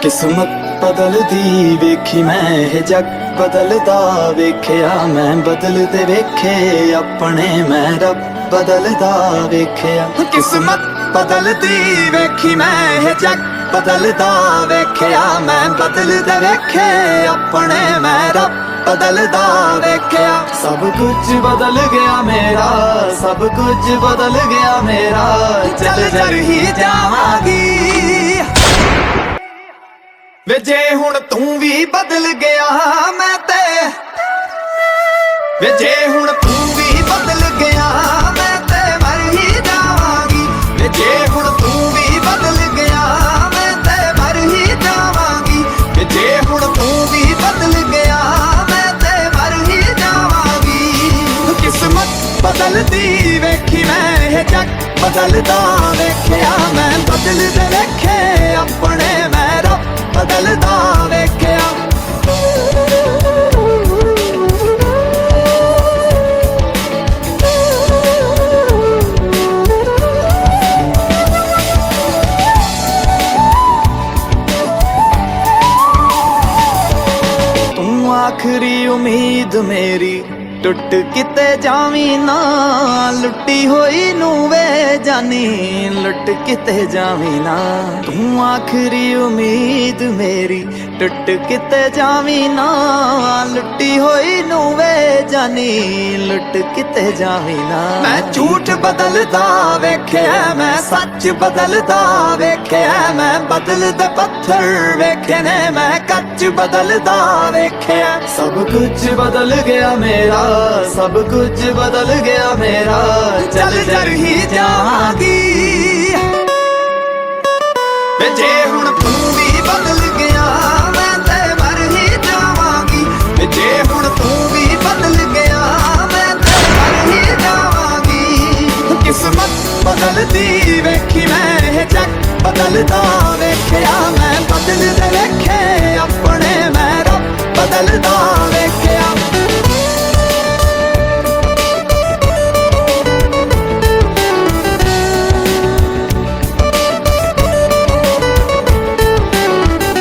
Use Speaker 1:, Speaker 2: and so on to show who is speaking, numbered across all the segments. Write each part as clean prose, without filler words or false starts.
Speaker 1: किस्मत बदलदी वेखी मैं जग बदलदा वेख्या मैं बदलदे वेखे अपने मैं रब बदलदा वेख्या। किस्मत बदलदी वेखी मैं जग बदलदा वेख्या मैं बदलदे वेखे अपने मैं रब बदलदा वेख्या। सब कुछ बदल गया मेरा, सब कुछ बदल गया मेरा, चल जर ही जावांगी वे जे हुण तू भी बदल गया मैं ते, वे जे हुण तू भी बदल गया मैं ते मर ही जावांगी। वे जे हुण तू भी बदल गया मैं ते मर ही जावांगी। वे जे हुण तू भी बदल गया मैं ते मर ही जावांगी। किस्मत बदलदी वेखी मैं जग बदलदा वेख्या मैं बदलदे वेखे अपने मैं रब बदलदा वेख्या। तू आखरी उम्मीद मेरी टुट किते जावी ना, लुटी होई नू वे जानी लुट किते जावी ना। तू आखरी उम्मीद मेरी टुट किते जावी ना, लुटी होई नू वे जानी लुट किते जावी ना। मैं झूठ बदलदा वेख्या मैं सच बदलदा वेख्या मैं बदलदे पत्थर वेखे ने मैं कच बदलदा वेख्या। सब कुछ बदल गया मेरा, सब कुछ बदल गया मेरा, चल जर ही जावांगी वे जे हुण तू भी बदल गया मैं ते मर ही जावांगी। वे जे हुण तू भी बदल गया मैं ते मर ही जावांगी। किस्मत बदलदी वेखी मैं जग बदलदा वेख्या मैं बदलदे वेखे अपने मैं रब बदलदा वेख्या।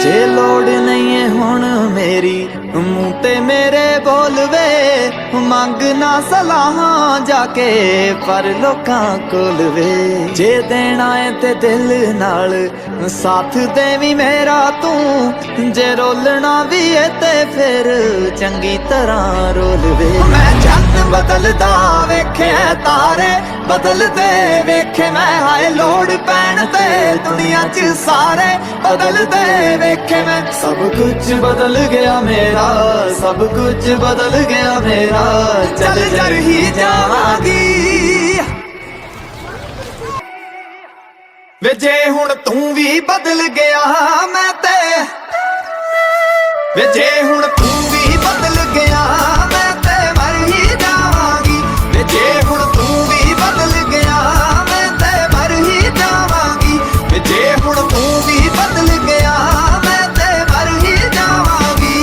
Speaker 1: जे लोड़ नहीं है हुण मेरी मुँह ते मेरे बोलवे, मंगना सलाहां जाके पर लोकां कोल वे। जे देना है ते दिल नाल साथ देवी मेरा तू, जे रोलना भी है ते फिर चंगी तरह रोल वे। मैं चंद बदलदा वेखे तारे बदलदे वेखे मैं, हाय लोड़ पैण ते दुनिया च सारे बदलदे वेखे मैं। सब कुछ बदल गया मेरा, सब कुछ बदल गया मेरा, चल जर ही जावांगी वे जे हुण तू भी बदल गया मैं ते, वे जे हुण तू भी बदल गया मैं ते मर ही जावांगी। वे जे हुण तू भी बदल गया मैं ते मर ही जावांगी। वे जे हुण तू भी बदल गया मैं ते मर ही जावांगी।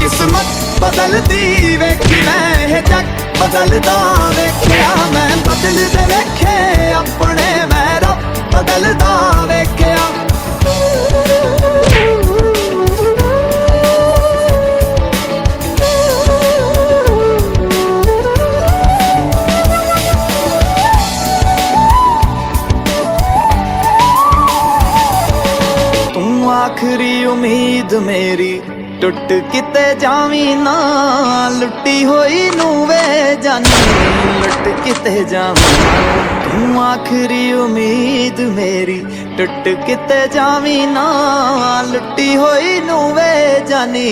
Speaker 1: किस्मत बदलदी वेखी मैं जग बदलदा वेख्या मैं बदलदे वेखे अपने मैं रब बदलदा वेख्या। तू आखरी उम्मीद मेरी टुट किते जावी ना, लुटी होई नू वे जानी लुट किते जावी ना। तू आखरी उम्मीद मेरी टुट किते जावी ना, लुटी होई नू वे जानी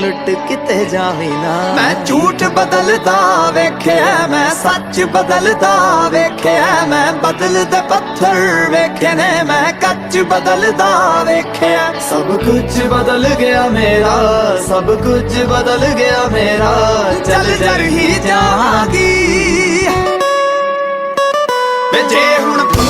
Speaker 1: लुट किते जावी ना। मैं झूठ बदलदा वेख्या मैं सच बदलदा वेख्या मैं बदलदे पत्थर वेखे ने मैं कच बदलदा वेख्या। सब कुछ बदल गया मेरा, सब कुछ बदल गया मेरा, चल जर ही जावांगी वे जे हुण तू